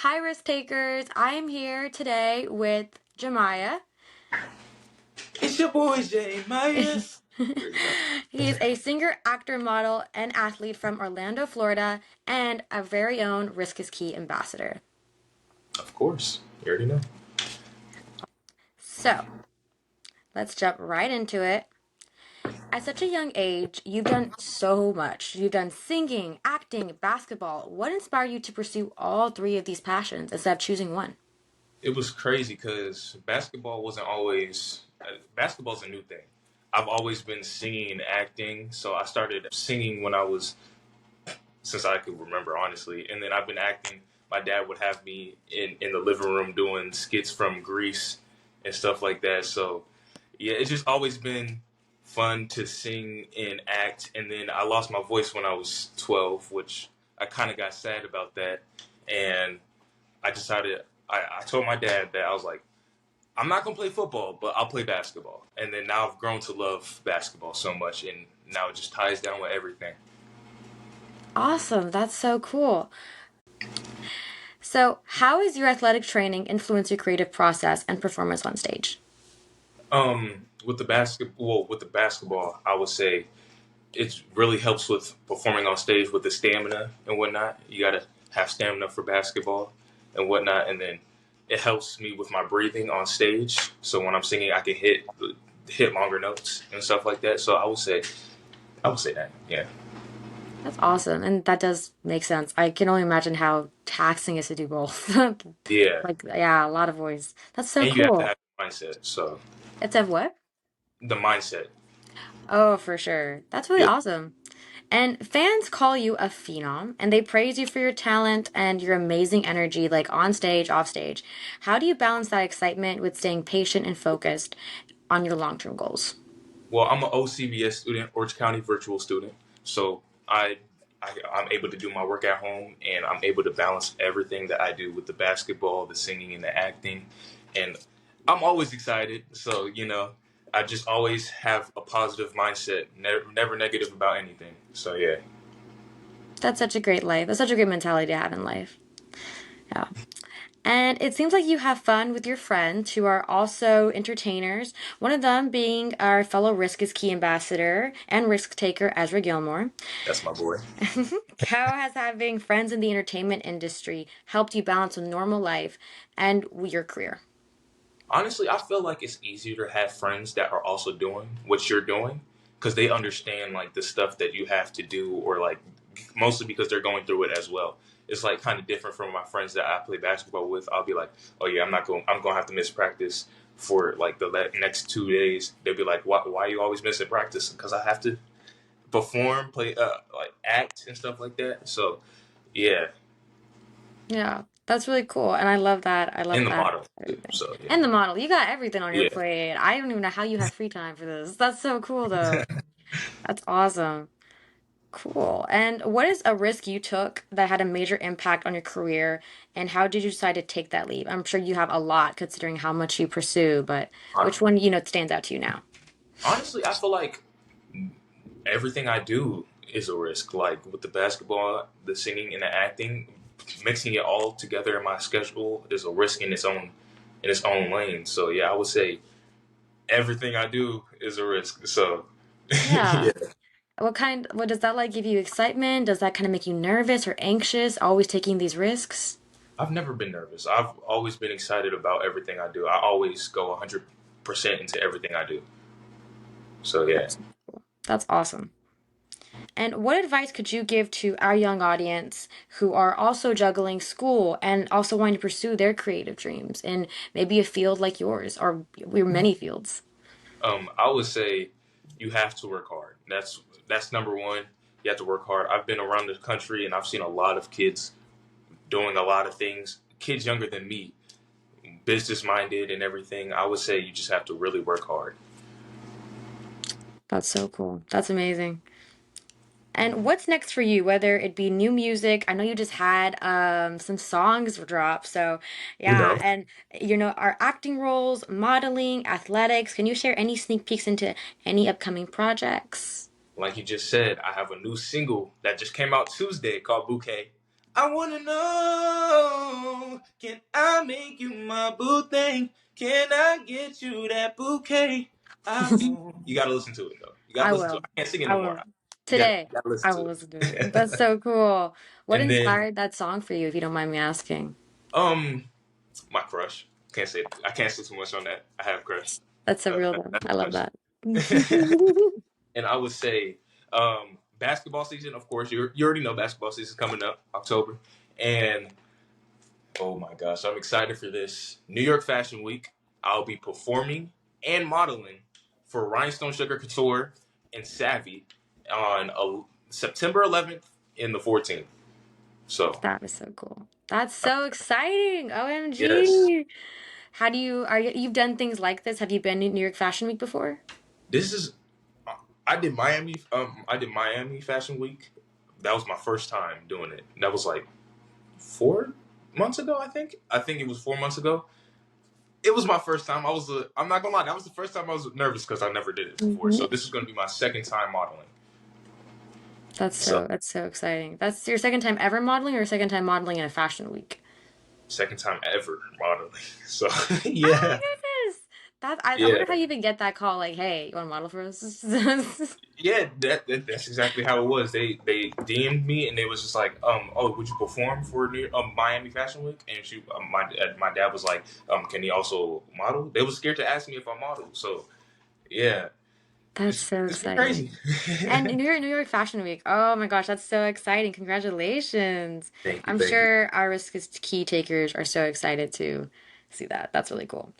Hi, risk takers. I am here today with Jemiah. It's your boy Jay MIAH. He's a singer, actor, model, and athlete from Orlando, Florida, and our very own Riskiest ambassador. Of course, you already know. So, let's jump right into it. At such a young age, you've done so much. You've done singing, acting, basketball. What inspired you to pursue all three of these passions instead of choosing one? It was crazy because basketball wasn't always. Basketball's a new thing. I've always been singing and acting, so I started singing when I was since I could remember, honestly. And then I've been acting. My dad would have me in the living room doing skits from Greece and stuff like that. So yeah, it's just always been fun to sing and act. And then I lost my voice when I was 12, which I kind of got sad about that. And I decided, I told my dad that I was like, I'm not going to play football, but I'll play basketball. And then now I've grown to love basketball so much. And now it just ties down with everything. Awesome. That's so cool. So, how has your athletic training influenced your creative process and performance on stage? With the basketball, I would say it really helps with performing on stage with the stamina and whatnot. You got to have stamina for basketball and whatnot, and then it helps me with my breathing on stage. So when I'm singing, I can hit longer notes and stuff like that. So I would say that, yeah, That's awesome. And that does make sense. I can only imagine how taxing it is to do both. yeah. Like, yeah, a lot of voice. That's so And you have to cool. have the mindset. So It's a what? the mindset, Oh, for sure. That's really yeah. awesome. And fans call you a phenom, and they praise you for your talent and your amazing energy, like on stage, off stage. How do you balance that excitement with staying patient and focused on your long-term goals? Well, I'm an OCVS student, Orange County virtual student. So I, I'm able to do my work at home, and I'm able to balance everything that I do with the basketball, the singing, and the acting. And I'm always excited. So I just always have a positive mindset, never negative about anything. So yeah. That's such a great life. That's such a great mentality to have in life. Yeah. And it seems like you have fun with your friends who are also entertainers. One of them being our fellow Risk is Key ambassador and risk taker, Ezra Gilmore. That's my boy. How has having friends in the entertainment industry helped you balance a normal life and your career? Honestly, I feel like it's easier to have friends that are also doing what you're doing because they understand like the stuff that you have to do, or like mostly because they're going through it as well. It's like kind of different from my friends that I play basketball with. I'll be like, "Oh yeah, I'm going to have to miss practice for like the next 2 days." They'll be like, why are you always missing practice?" Because I have to perform, play, like act and stuff like that. So yeah, Yeah, that's really cool. And I love that. I in love the that. model too. Everything. So yeah, And the model. You got everything on your yeah. plate. I don't even know how you have free time for this. That's so cool, though. That's awesome. Cool. And what is a risk you took that had a major impact on your career, and how did you decide to take that leap? I'm sure you have a lot considering how much you pursue, but which one, stands out to you now? Honestly, I feel like everything I do is a risk. Like with the basketball, the singing, and the acting, mixing it all together in my schedule is a risk in its own lane. So yeah, I would say everything I do is a risk. So Yeah. yeah, What does that like give you excitement? Does that kind of make you nervous or anxious, always taking these risks? I've never been nervous. I've always been excited about everything I do. I always go 100% into everything I do. So yeah. That's that's awesome. And what advice could you give to our young audience who are also juggling school and also wanting to pursue their creative dreams in maybe a field like yours or your many fields? I would say you have to work hard. That's number one. You have to work hard. I've been around the country and I've seen a lot of kids doing a lot of things. Kids younger than me, business minded and everything. I would say you just have to really work hard. That's so cool. That's amazing. And what's next for you, whether it be new music? I know you just had some songs drop. So, You yeah, know, and our acting roles, modeling, athletics. Can you share any sneak peeks into any upcoming projects? like you just said, I have a new single that just came out Tuesday called Bouquet. I wanna know Can I make you my boo thing? Can I get you that bouquet? I won't. You gotta listen to it though. You gotta I listen to it. will. I can't sing it I no more. will. You Today, gotta listen I to will it. listen to it. That's so cool. What And then inspired that song for you, if you don't mind me asking? um my crush. Can't say I can't say too much on that. I have a crush. That's so real though. That's I too love much. that. And I would say basketball season. Of course, you already know basketball season coming up October, and oh my gosh, I'm excited for this New York Fashion Week. I'll be performing and modeling for Rhinestone Sugar Couture and Savvy on September 11th and the 14th. So That is so cool. That's so exciting. yes, OMG. How do you are you've done things like this? Have you been to New York Fashion Week before? this is. I did Miami. I did Miami Fashion Week. That was my first time doing it. That was like 4 months ago. I think. I think it was 4 months ago. It was my first time. I'm not gonna lie. That was the first time I was nervous because I never did it before. Mhm. So this is gonna be my second time modeling. So That's so exciting. That's your second time ever modeling or your second time modeling in a fashion week? second time ever modeling. So Oh yeah, my goodness. I wonder how yeah, you even get that call like, hey, you want to model for us? yeah. That's exactly how it was. They DM'd me and they was just like, oh, would you perform for Miami Fashion Week? And my dad was like, can he also model? They was scared to ask me if I modeled. So yeah, That's so it's been crazy. exciting. And New York Fashion Week. Oh my gosh, that's so exciting. Congratulations. Thank you, I'm thank you. sure our Riskiest key takers are so excited to see that. That's really cool.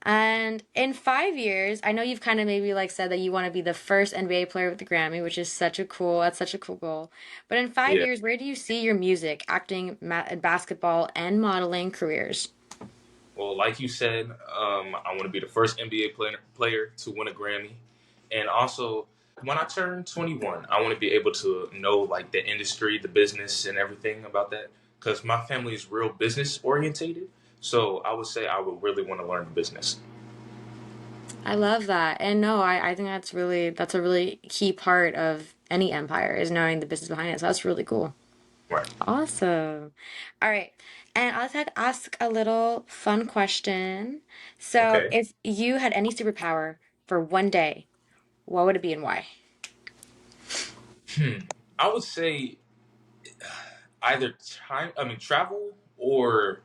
And in 5 years, I know you've kind of maybe like said that you want to be the first NBA player with the Grammy, which is that's such a cool goal. But in five Yeah. years, where do you see your music, acting, basketball, and modeling careers? Well, like you said, I want to be the first NBA player to win a Grammy, and also when I turn 21, I want to be able to know like the industry, the business, and everything about that. Because my family is real business orientated, so I would say I would really want to learn business. I love that. And no, I think that's a really key part of any empire is knowing the business behind it. So that's really cool. Right. Awesome. All right. And I'll ask a little fun question. So Okay. if you had any superpower for one day, what would it be and why? Hmm. I would say either time. I mean, travel or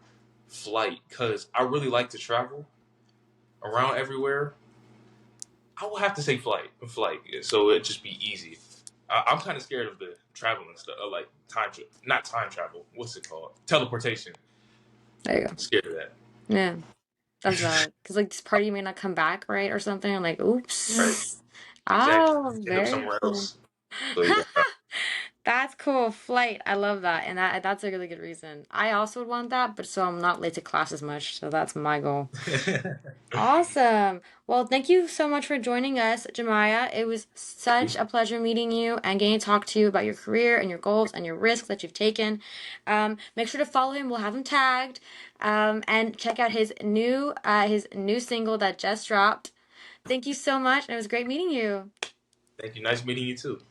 flight, because I really like to travel around everywhere. I will have to say flight, flight. Yeah, so it'd just be easy. I'm kind of scared of the traveling stuff, like not time travel. What's it called? Teleportation. There you go. Scared of that. Yeah, that's valid. Because like this party may not come back, right? Or something. I'm like, Right. oops. Exactly. Oh, End up very somewhere cool. else. So yeah. That's cool. Flight. I love that. And that's a really good reason. I also would want that, but so I'm not late to class as much. So that's my goal. Awesome. Well, thank you so much for joining us, Jemiah. It was such a pleasure meeting you and getting to talk to you about your career and your goals and your risks that you've taken. Make sure to follow him. We'll have him tagged. And check out his new single that just dropped. Thank you so much, and it was great meeting you. Thank you. Nice meeting you too.